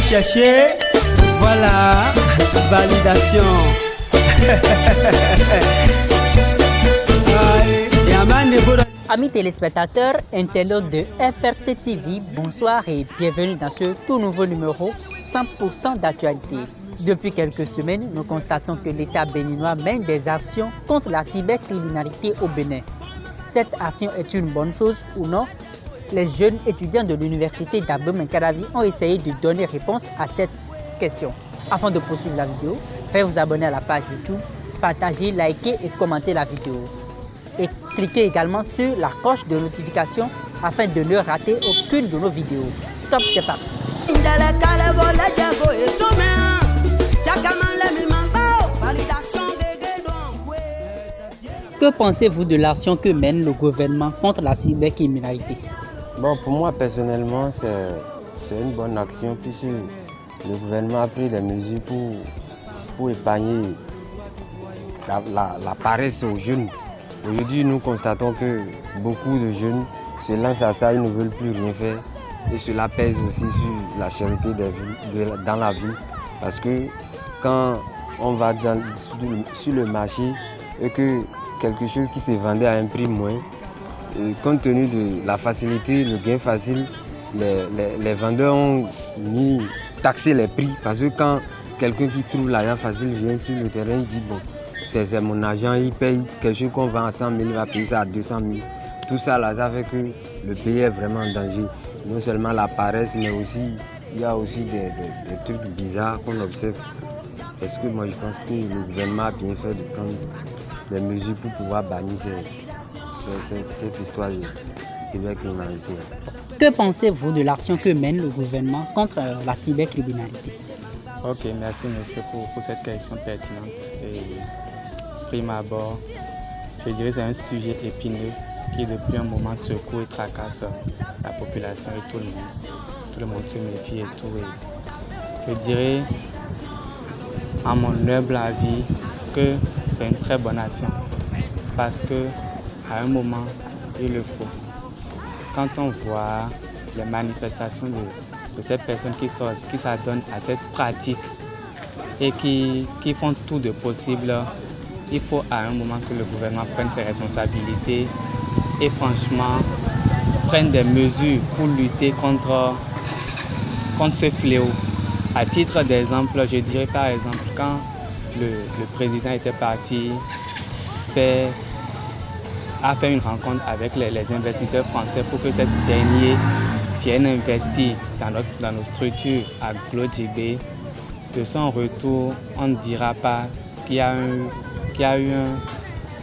chercher. Voilà, validation. Amis téléspectateurs, internautes de FRT TV, bonsoir et bienvenue dans ce tout nouveau numéro 100% d'actualité. Depuis quelques semaines, nous constatons que l'État béninois mène des actions contre la cybercriminalité au Bénin. Cette action est une bonne chose ou non? Les jeunes étudiants de l'université d'Abomey-Calavi ont essayé de donner réponse à cette question. Avant de poursuivre la vidéo, faites vous abonner à la page YouTube, partagez, likez et commentez la vidéo. Et cliquez également sur la cloche de notification afin de ne rater aucune de nos vidéos. Top, c'est parti. Que pensez-vous de l'action que mène le gouvernement contre la cybercriminalité? Bon, pour moi personnellement, c'est une bonne action puisque le gouvernement a pris des mesures pour épargner la paresse aux jeunes. Aujourd'hui, nous constatons que beaucoup de jeunes se lancent à ça, ils ne veulent plus rien faire. Et cela pèse aussi sur la cherté dans la vie. Parce que quand on va sur le marché et que quelque chose qui se vendait à un prix moins, compte tenu de la facilité, le gain facile, les vendeurs ont taxé les prix. Parce que quand quelqu'un qui trouve l'argent facile vient sur le terrain, il dit bon, c'est mon argent, il paye quelque chose qu'on vend à 100 000, il va payer ça à 200 000. Tout ça, là, ça fait que le pays est vraiment en danger. Non seulement la paresse, mais aussi il y a aussi des trucs bizarres qu'on observe. Parce que moi, je pense que le gouvernement a bien fait de prendre des mesures pour pouvoir bannir cette histoire de cybercriminalité. Que pensez-vous de l'action que mène le gouvernement contre la cybercriminalité? Ok, merci monsieur pour cette question pertinente. Et prime abord, je dirais que c'est un sujet épineux qui depuis un moment secoue et tracasse la population et tout le monde. Tout le monde se méfie et tout. Et je dirais, à mon humble avis, que c'est une très bonne action. Parce que à un moment, il le faut. Quand on voit les manifestations de ces personnes qui s'adonnent à cette pratique et qui font tout de possible, il faut à un moment que le gouvernement prenne ses responsabilités et franchement prenne des mesures pour lutter contre ce fléau. À titre d'exemple, je dirais par exemple quand le président était parti a fait une rencontre avec les investisseurs français pour que ces derniers viennent investir dans nos structures à Glodjibé. De son retour, on ne dira pas qu'il y a eu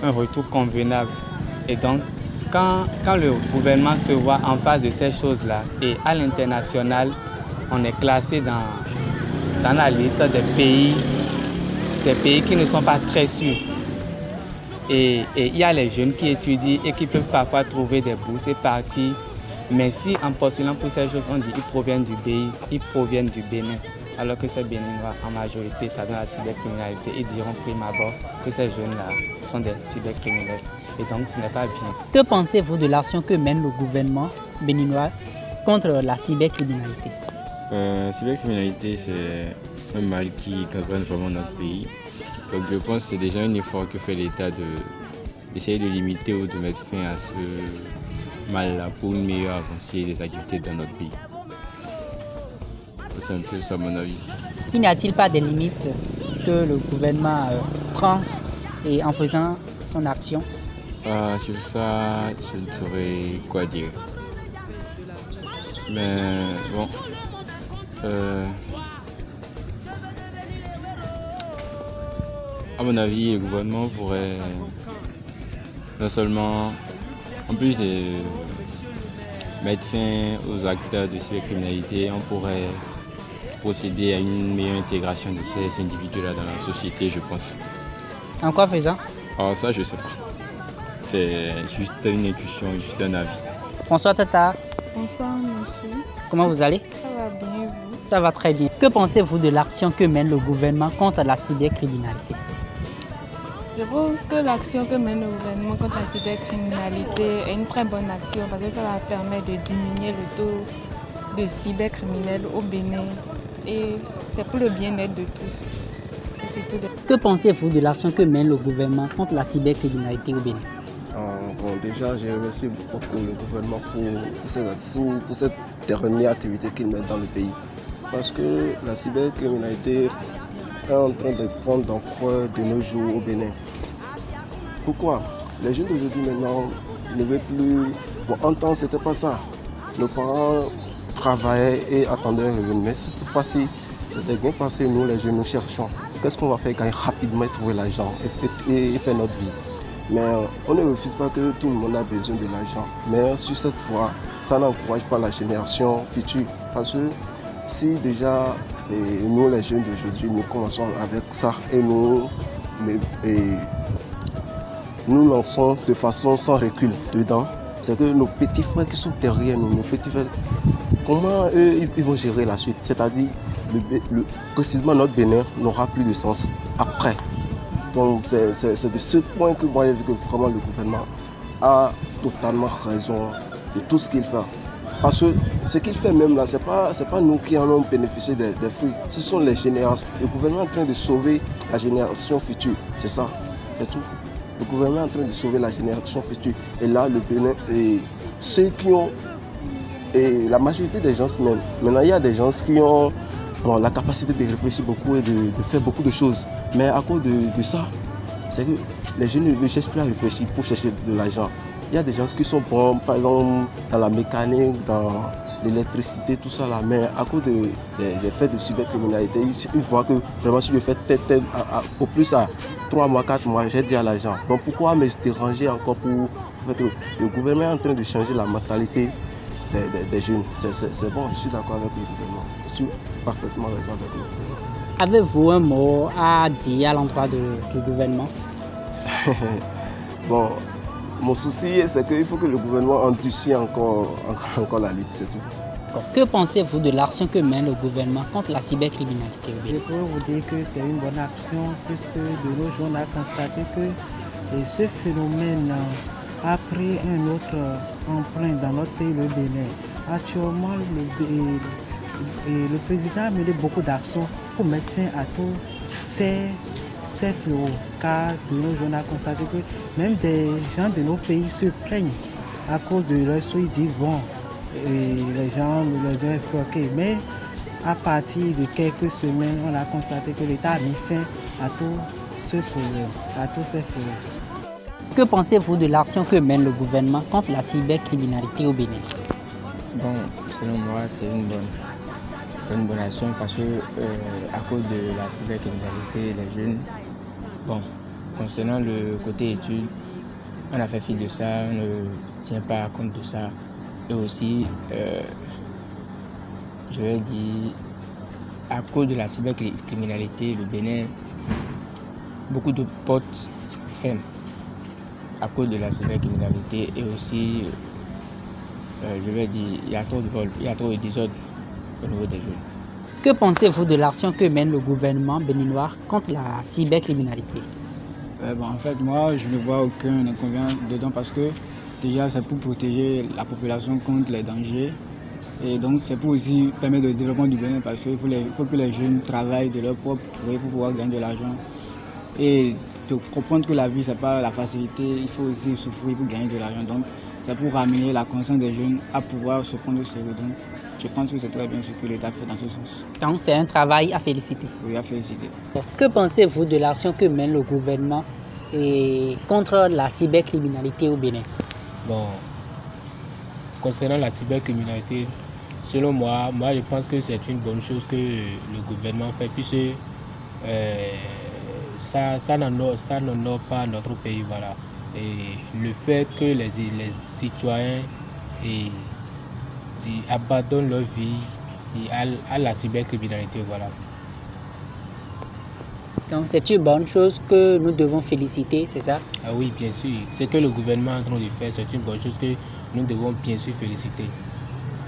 un retour convenable. Et donc, quand le gouvernement se voit en face de ces choses-là, et à l'international, on est classé dans la liste des pays qui ne sont pas très sûrs. Et il y a les jeunes qui étudient et qui peuvent parfois trouver des bourses et partir. Mais si en postulant pour ces choses, on dit qu'ils proviennent du pays, ils proviennent du Bénin, alors que ces Béninois, en majorité, ça dans la cybercriminalité, ils diront prime abord que ces jeunes-là sont des cybercriminels. Et donc, ce n'est pas bien. Que pensez-vous de l'action que mène le gouvernement béninois contre la cybercriminalité? La cybercriminalité, c'est un mal qui gangrène vraiment notre pays. Donc je pense que c'est déjà un effort que fait l'État d'essayer de limiter ou de mettre fin à ce mal-là pour une meilleure avancée des activités dans notre pays. C'est un peu ça mon avis. Il n'y a-t-il pas des limites que le gouvernement tranche et en faisant son action? Sur ça, je ne saurais quoi dire. Mais bon, à mon avis, le gouvernement pourrait non seulement, en plus de mettre fin aux acteurs de cybercriminalité, on pourrait procéder à une meilleure intégration de ces individus-là dans la société, je pense. En quoi faisant? Alors ça, je ne sais pas. C'est juste une intuition, juste un avis. Bonsoir Tata. Bonsoir monsieur. Comment vous allez? Ça va bien vous? Ça va très bien. Que pensez-vous de l'action que mène le gouvernement contre la cybercriminalité? Je pense que l'action que mène le gouvernement contre la cybercriminalité est une très bonne action parce que ça va permettre de diminuer le taux de cybercriminels au Bénin et c'est pour le bien-être de tous. Et surtout Que pensez-vous de l'action que mène le gouvernement contre la cybercriminalité au Bénin? Bon, déjà, je remercie beaucoup le gouvernement pour cette dernière activité qu'il met dans le pays. Parce que la cybercriminalité est en train de prendre d'ampleur de nos jours au Bénin. Pourquoi? Les jeunes d'aujourd'hui maintenant ne veulent plus... Bon, en temps, c'était pas ça. Nos parents travaillaient et attendaient un revenu. Mais cette fois-ci, c'était bien facile. Nous, les jeunes, nous cherchons. Qu'est-ce qu'on va faire gagner rapidement et trouver l'argent et faire notre vie? Mais on ne refuse pas que tout le monde a besoin de l'argent. Mais sur cette fois, ça n'encourage pas la génération future. Parce que si déjà nous, les jeunes d'aujourd'hui, nous commençons avec ça et nous lançons de façon sans recul dedans, c'est que nos petits frères qui sont derrière nous, nos petits frères, comment eux ils vont gérer la suite? C'est-à-dire, précisément notre Bénin n'aura plus de sens après. Donc c'est de ce point que moi j'ai vu que vraiment le gouvernement a totalement raison de tout ce qu'il fait. Parce que ce qu'il fait même là, c'est pas nous qui en avons bénéficié des fruits, ce sont les générations. Le gouvernement est en train de sauver la génération future, c'est ça, c'est tout. Le gouvernement est en train de sauver la génération future. Et là, le Bénin, et ceux qui ont, et la majorité des gens même, maintenant il y a des gens qui ont la capacité de réfléchir beaucoup et de faire beaucoup de choses. Mais à cause de ça, c'est que les jeunes ne cherchent plus à réfléchir pour chercher de l'argent. Il y a des gens qui sont bons, par exemple, dans la mécanique, dans l'électricité, tout ça là. Mais à cause des faits de cybercriminalité, ils voient que vraiment si je fais au plus à 3 mois, 4 mois, j'ai déjà l'argent. Donc pourquoi me déranger encore pour faire tout? Le gouvernement est en train de changer la mentalité des jeunes. C'est bon, je suis d'accord avec le gouvernement. Je suis parfaitement raison avec le gouvernement. Avez-vous un mot à dire à l'endroit du gouvernement? Bon, mon souci, c'est qu'il faut que le gouvernement endurcisse encore la lutte, c'est tout. Que pensez-vous de l'action que mène le gouvernement contre la cybercriminalité au Bénin? Je peux vous dire que c'est une bonne action puisque de nos jours on a constaté que ce phénomène a pris un autre empreinte dans notre pays, le Bénin. Actuellement, le président a mené beaucoup d'actions pour mettre fin à tous ces fléaux. Car de nos jours, on a constaté que même des gens de nos pays se plaignent à cause de leur souhait. Ils disent, bon, les gens les ont escroqués. Mais à partir de quelques semaines, on a constaté que l'État a mis fin à tout ce problème, à tous ces fléaux. Que pensez-vous de l'action que mène le gouvernement contre la cybercriminalité au Bénin? Bon, selon moi, c'est une bonne action parce que à cause de la cybercriminalité, les jeunes, bon, concernant le côté études, on a fait fi de ça, on ne tient pas compte de ça. Et aussi, je vais dire, à cause de la cybercriminalité, le Bénin, beaucoup de portes ferment à cause de la cybercriminalité et aussi, je vais dire, il y a trop de vols, il y a trop de désordre au niveau des jeunes. Que pensez-vous de l'action que mène le gouvernement béninois contre la cybercriminalité? En fait, moi, je ne vois aucun inconvénient dedans parce que déjà, c'est pour protéger la population contre les dangers. Et donc, c'est pour aussi permettre le développement du Bénin parce qu'il faut que les jeunes travaillent de leur propre gré pour pouvoir gagner de l'argent. Et de comprendre que la vie, ce n'est pas la facilité, il faut aussi souffrir pour gagner de l'argent. Donc, c'est pour ramener la conscience des jeunes à pouvoir se prendre au sérieux. Donc, je pense que c'est très bien ce que l'État fait dans ce sens. Donc, c'est un travail à féliciter. Oui, à féliciter. Que pensez-vous de l'action que mène le gouvernement contre la cybercriminalité au Bénin? Bon, concernant la cybercriminalité, selon moi, je pense que c'est une bonne chose que le gouvernement fait puisque ça n'honore pas notre pays. Voilà. Et le fait que les citoyens abandonnent leur vie à la cybercriminalité. Voilà. Donc c'est une bonne chose que nous devons féliciter, c'est ça? Ah oui, bien sûr. Ce que le gouvernement est en train de faire, c'est une bonne chose que nous devons bien sûr féliciter.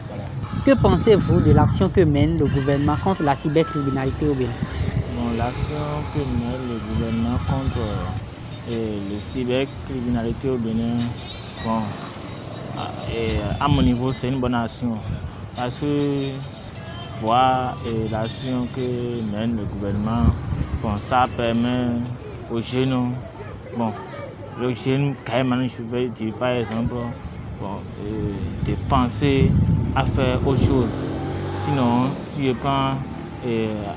Voilà. Que pensez-vous de l'action que mène le gouvernement contre la cybercriminalité au Bénin? Bon, l'action que mène le gouvernement contre la cybercriminalité au Bénin, bon, à mon niveau, c'est une bonne action. Parce que voir l'action que mène le gouvernement, bon, ça permet aux jeunes, bon, le jeune, je vais dire par exemple, bon, de penser à faire autre chose. Sinon, si je prends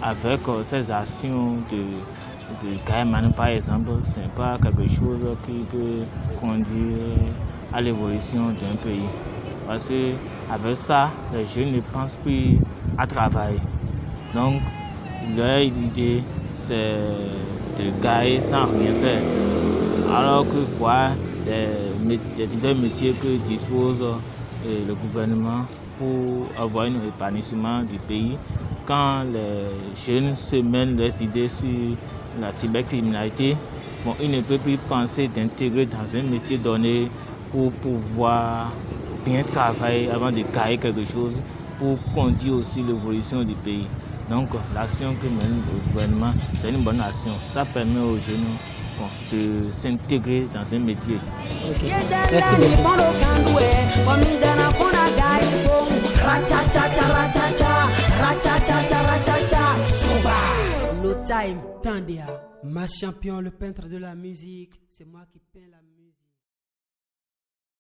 avec ces actions de Caïman par exemple, ce n'est pas quelque chose qui peut conduire à l'évolution d'un pays. Parce qu'avec ça, les jeunes ne pensent plus à travailler. Donc, leur idée, c'est de gagner sans rien faire. Alors que voir des divers métiers que dispose le gouvernement pour avoir un épanouissement du pays, quand les jeunes se mènent leurs idées sur la cybercriminalité, bon, ils ne peuvent plus penser d'intégrer dans un métier donné pour pouvoir bien travailler avant de gagner quelque chose, pour conduire aussi l'évolution du pays. Donc l'action que mène le gouvernement, c'est une bonne action. Ça permet aux jeunes de s'intégrer dans un métier. Okay. Merci beaucoup. No time, Tandia, ma champion, le peintre de la musique, c'est moi qui peins la musique.